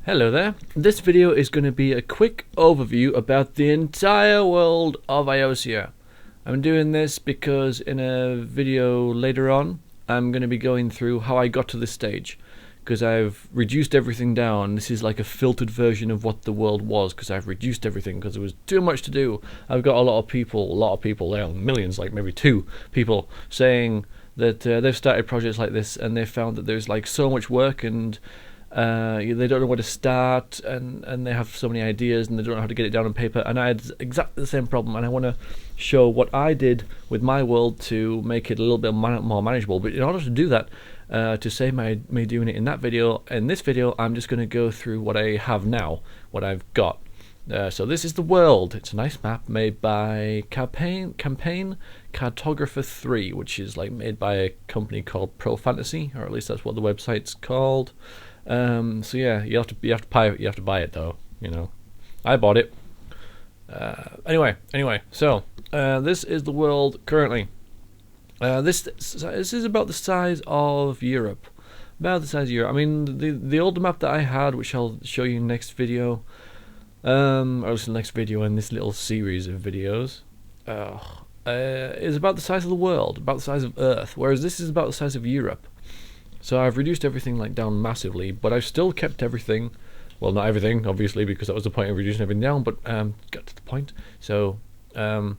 Hello there. This video is going to be a quick overview about the entire world of Iiosia. I'm doing this because in a video later on I'm going to be going through how I got to this stage, because I've reduced everything down. This is like a filtered version of what the world was, because I've reduced everything because there was too much to do. I've got a lot of people, millions, like maybe 2 people saying that they've started projects like this and they've found that there's like so much work and they don't know where to start, and they have so many ideas and they don't know how to get it down on paper. And I had exactly the same problem, and I want to show what I did with my world to make it a little bit more manageable. But in order to do that, to save me doing it in this video I'm just going to go through what I have now, what I've got. So this is the world. It's a nice map made by Campaign Cartographer 3, which is like made by a company called Pro Fantasy, or at least that's what the website's called. So yeah, you have to buy it though. You know, I bought it. Anyway, so this is the world currently. This is about the size of Europe. About the size of Europe. I mean, the older map that I had, which I'll show you next video, or else the next video in this little series of videos, is about the size of the world, about the size of Earth. Whereas this is about the size of Europe. So I've reduced everything like down massively, but I've still kept everything. Well, not everything, obviously, because that was the point of reducing everything down. But got to the point. So yeah,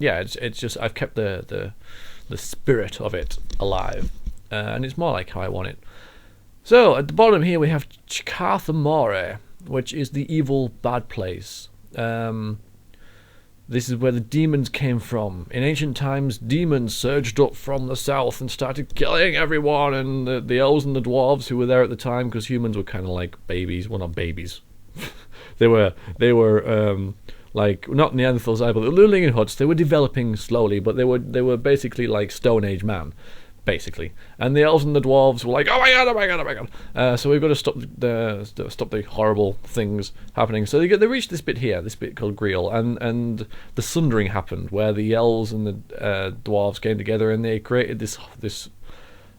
it's just I've kept the spirit of it alive, and it's more like how I want it. So at the bottom here we have Chicathamore, which is the evil bad place. This is where the demons came from. In ancient times, demons surged up from the south and started killing everyone, and the elves and the dwarves who were there at the time, because humans were kind of like babies. Well, not babies. they were like, not Neanderthals either, but they were living in huts. They were developing slowly, but they were basically like Stone Age man, basically. And the elves and the dwarves were like, oh my god. So we've got to stop the horrible things happening. So they reached this bit here, this bit called Griel, and the sundering happened, where the elves and the dwarves came together, and they created this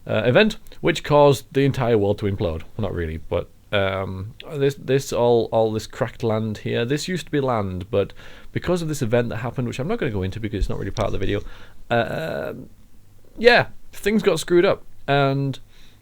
event, which caused the entire world to implode. Well, not really, but all this cracked land here. This used to be land, but because of this event that happened, which I'm not going to go into because it's not really part of the video, yeah, things got screwed up and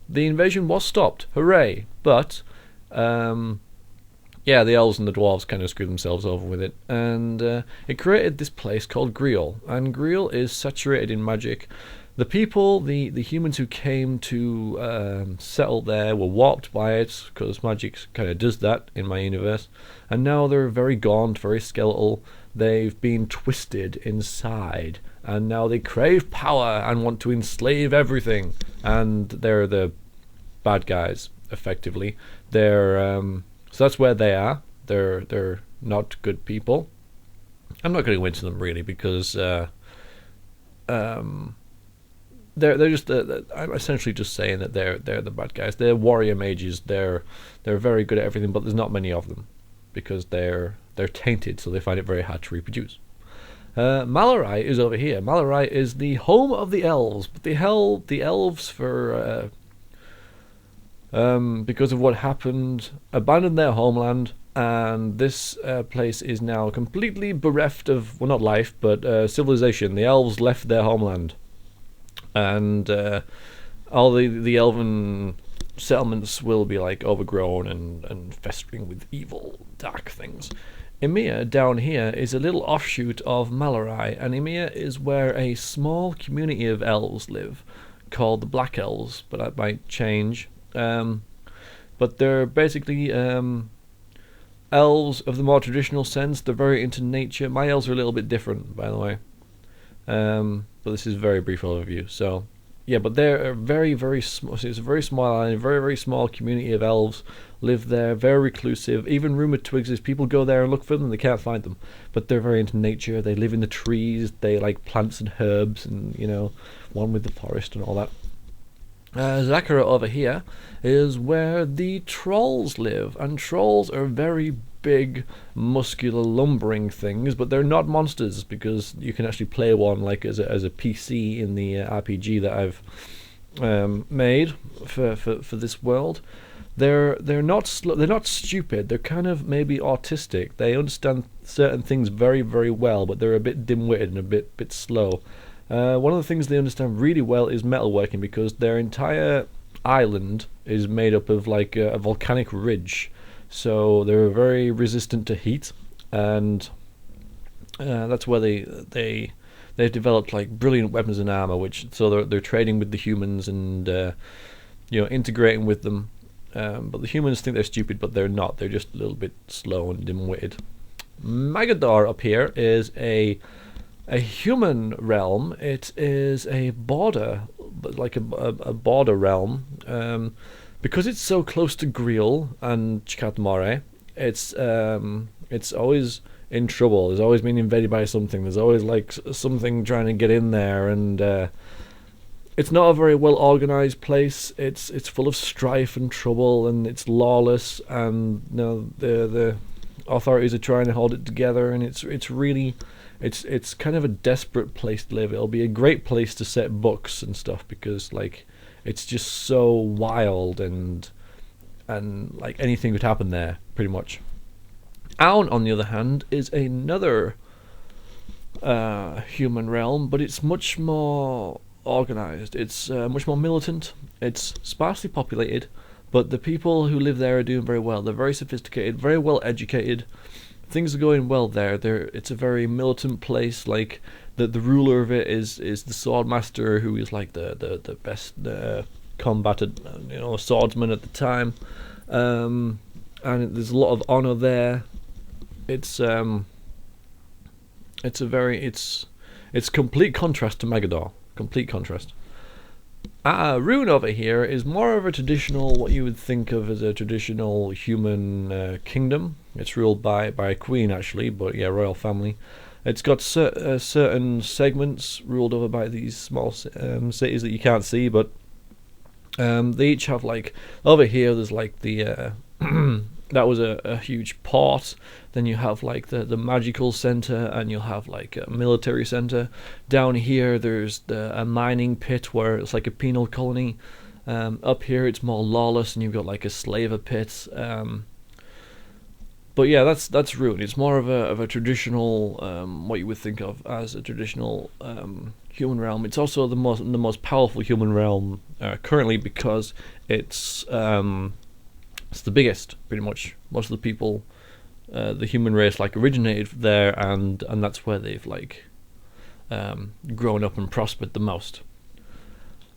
the invasion was stopped. Hooray! But yeah, the elves and the dwarves kind of screwed themselves over with it, and it created this place called Griel, and Griel is saturated in magic. The people, the humans who came to settle there were warped by it, because magic kind of does that in my universe, and now they're very gaunt, very skeletal. They've been twisted inside, and now they crave power and want to enslave everything, and they're the bad guys, effectively. So that's where they are. They're not good people. I'm not going to go into them really, because they're just I'm essentially just saying that they're the bad guys. They're warrior mages. They're very good at everything, but there's not many of them because they're tainted, so they find it very hard to reproduce. Malarai is over here. Malarai is the home of the elves, but the elves, for because of what happened, abandoned their homeland, and this place is now completely bereft of, well, not life, but civilization. The elves left their homeland, and all the elven settlements will be like overgrown and festering with evil, dark things. Emir down here is a little offshoot of Malarai, and Emir is where a small community of elves live, called the Black Elves, but that might change. But they're basically elves of the more traditional sense. They're very into nature. My elves are a little bit different, by the way. But this is a very brief overview. So, yeah, but they're very, very small. It's a very small island, very, very small community of elves live there, very reclusive. Even rumored to exist. People go there and look for them, they can't find them. But they're very into nature. They live in the trees. They like plants and herbs, and one with the forest and all that. Zakara over here is where the trolls live, and trolls are very big, muscular, lumbering things, but they're not monsters, because you can actually play one like as a PC in the RPG that I've made for this world. they're not they're not stupid. They're kind of maybe autistic. They understand certain things very very well, but they're a bit dim-witted and a bit slow. One of the things they understand really well is metalworking, because their entire island is made up of like a volcanic ridge, so they're very resistant to heat, and that's where they've developed like brilliant weapons and armor, which so they're trading with the humans and integrating with them. But the humans think they're stupid, but they're not. They're just a little bit slow and dim-witted. Magadar up here is a human realm. It is a border, like a border realm. Because it's so close to Griel and Chikatmore, it's always in trouble. It's always been invaded by something. There's always like something trying to get in there, and it's not a very well organized place. It's full of strife and trouble, and it's lawless, and the authorities are trying to hold it together, and it's kind of a desperate place to live. It'll be a great place to set books and stuff, because like it's just so wild, and like anything could happen there pretty much. Aun, on the other hand, is another human realm, but it's much more organized. It's much more militant. It's sparsely populated, but the people who live there are doing very well. They're very sophisticated, very well educated. Things are going well there. It's a very militant place. Like the ruler of it is the sword master, who is like the best combated swordsman at the time, and there's a lot of honor there. It's complete contrast to Magadar. Complete contrast. Rune over here is more of a traditional, what you would think of as a traditional human kingdom. It's ruled by a queen, actually, but yeah, royal family. It's got certain segments ruled over by these small cities that you can't see, but they each have, like, over here there's like the that was a huge port. Then you have like the magical center, and you'll have like a military center. Down here there's a mining pit where it's like a penal colony. Up here it's more lawless, and you've got like a slaver pit. But yeah, that's Rune. It's more of a traditional, what you would think of as a traditional human realm. It's also the most powerful human realm currently, because it's the biggest, pretty much. Most of the people, the human race, like originated there, and that's where they've like grown up and prospered the most.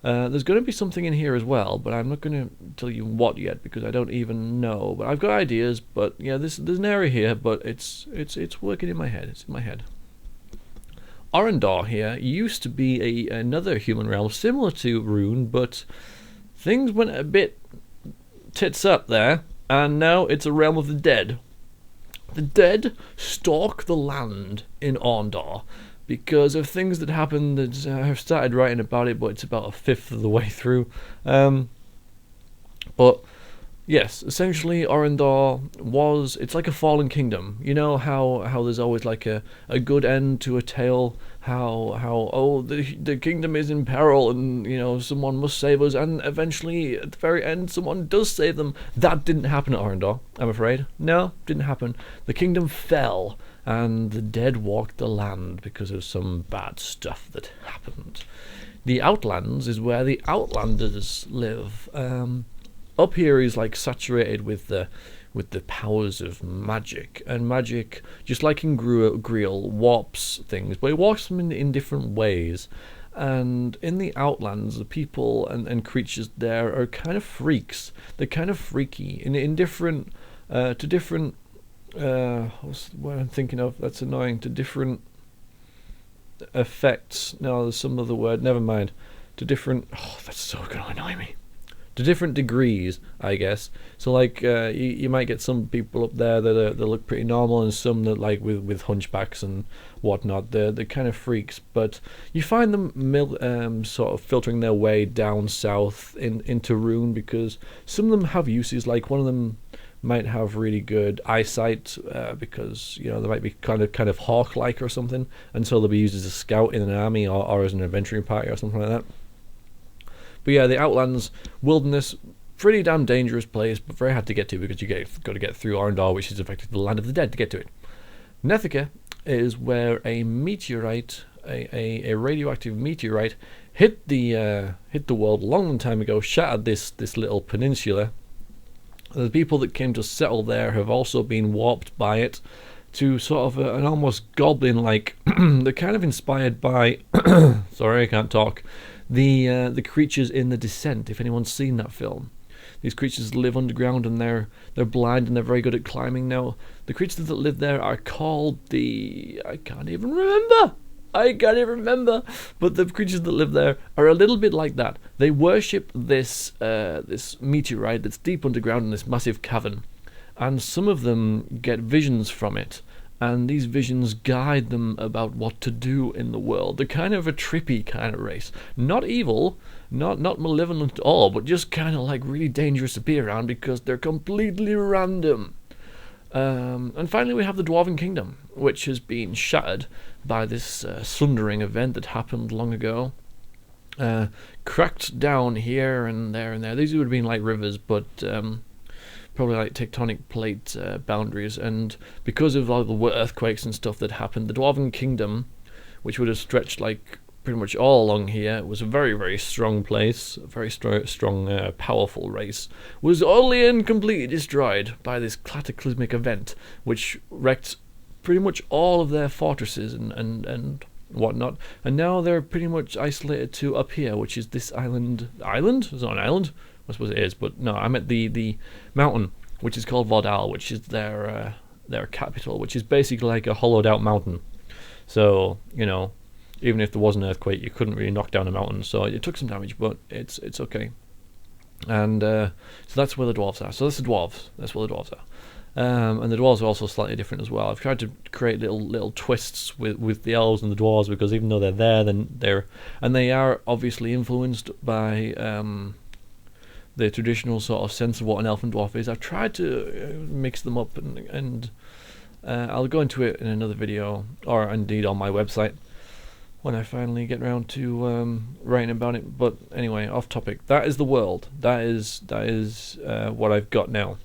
There's going to be something in here as well, but I'm not going to tell you what yet, because I don't even know. But I've got ideas. But yeah, there's an area here, but it's working in my head. It's in my head. Orendor here used to be another human realm similar to Rune, but things went a bit tits up there, and now it's a realm of the dead. The dead stalk the land in Orendor because of things that happened. That I've started writing about it, but it's about a fifth of the way through. But yes, essentially Orendor it's like a fallen kingdom. You know how there's always like a good end to a tale, how the kingdom is in peril, and someone must save us, and eventually at the very end someone does save them. That didn't happen at Orendor, I'm afraid. No, didn't happen. The kingdom fell, and the dead walked the land because of some bad stuff that happened. The Outlands is where the Outlanders live. Up here is like saturated with the powers of magic, and magic, just like in Griel, warps things, but it warps them in different ways. And in the Outlands, the people and creatures there are kind of freaks. They're kind of freaky in different to different. What I'm thinking of, that's annoying. To different effects. No, there's some other word. Never mind. To different. Oh, that's so gonna annoy me. To different degrees, I guess. So like you might get some people up there that look pretty normal, and some that like with hunchbacks and whatnot. They're kind of freaks, but you find them sort of filtering their way down south into Rune, because some of them have uses. Like one of them might have really good eyesight, because they might be kind of hawk-like or something, and so they'll be used as a scout in an army or as an adventuring party or something like that. But yeah, the Outlands, wilderness, pretty damn dangerous place, but very hard to get to because got to get through Arendar, which is effectively the land of the dead, to get to it. Nethika is where a meteorite, a radioactive meteorite, hit the world a long time ago, shattered this little peninsula. The people that came to settle there have also been warped by it to sort of an almost goblin-like. They're kind of inspired by sorry, I can't talk. The creatures in The Descent. If anyone's seen that film, these creatures live underground and they're blind and they're very good at climbing. Now, the creatures that live there are called I can't even remember. But the creatures that live there are a little bit like that. They worship this meteorite that's deep underground in this massive cavern, and some of them get visions from it, and these visions guide them about what to do in the world. They're kind of a trippy kind of race. Not evil, not malevolent at all, but just kind of like really dangerous to be around because they're completely random. And finally we have the Dwarven Kingdom, which has been shattered by this sundering event that happened long ago. Cracked down here and there and there. These would have been like rivers, but probably like tectonic plate boundaries. And because of all the earthquakes and stuff that happened, the Dwarven Kingdom, which would have stretched like pretty much all along here, was a very, very strong place, a very strong, powerful race, was utterly and completely destroyed by this cataclysmic event, which wrecked pretty much all of their fortresses and whatnot, and now they're pretty much isolated to up here, which is this island. It's not an island? I suppose it is, but no, I'm at the mountain, which is called Vodal, which is their capital, which is basically like a hollowed out mountain. So, you know, even if there was an earthquake, you couldn't really knock down a mountain, so it took some damage, but it's okay. And so that's where the dwarves are. So that's the dwarves. That's where the dwarves are. And the dwarves are also slightly different as well. I've tried to create little twists with the elves and the dwarves, because even though they're there, then they are obviously influenced by the traditional sort of sense of what an elf and dwarf is. I've tried to mix them up, and I'll go into it in another video, or indeed on my website, when I finally get around to writing about it. But anyway, off topic. That is the world. That is what I've got now.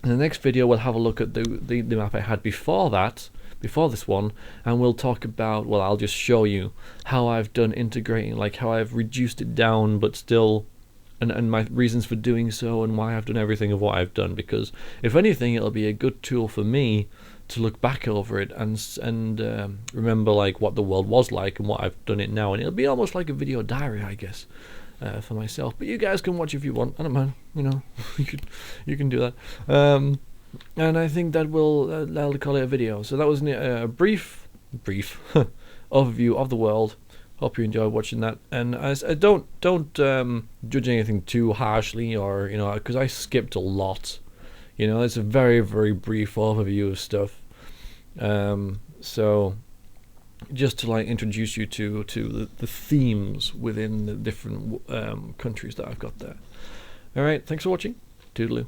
In the next video, we'll have a look at the map I had before this one, and we'll talk about, well, I'll just show you how I've done integrating, like how I've reduced it down, but still, and my reasons for doing so, and why I've done everything of what I've done, because if anything, it'll be a good tool for me to look back over it and remember like what the world was like and what I've done it now, and it'll be almost like a video diary, I guess, for myself. But you guys can watch if you want. I don't mind, you know. you can do that. And I think that I'll call it a video. So that was a brief overview of the world. Hope you enjoyed watching that, and don't judge anything too harshly, or you know, because I skipped a lot. You know, it's a very, very brief overview of stuff. So just to like introduce you to the themes within the different countries that I've got there. All right, thanks for watching. Toodaloo.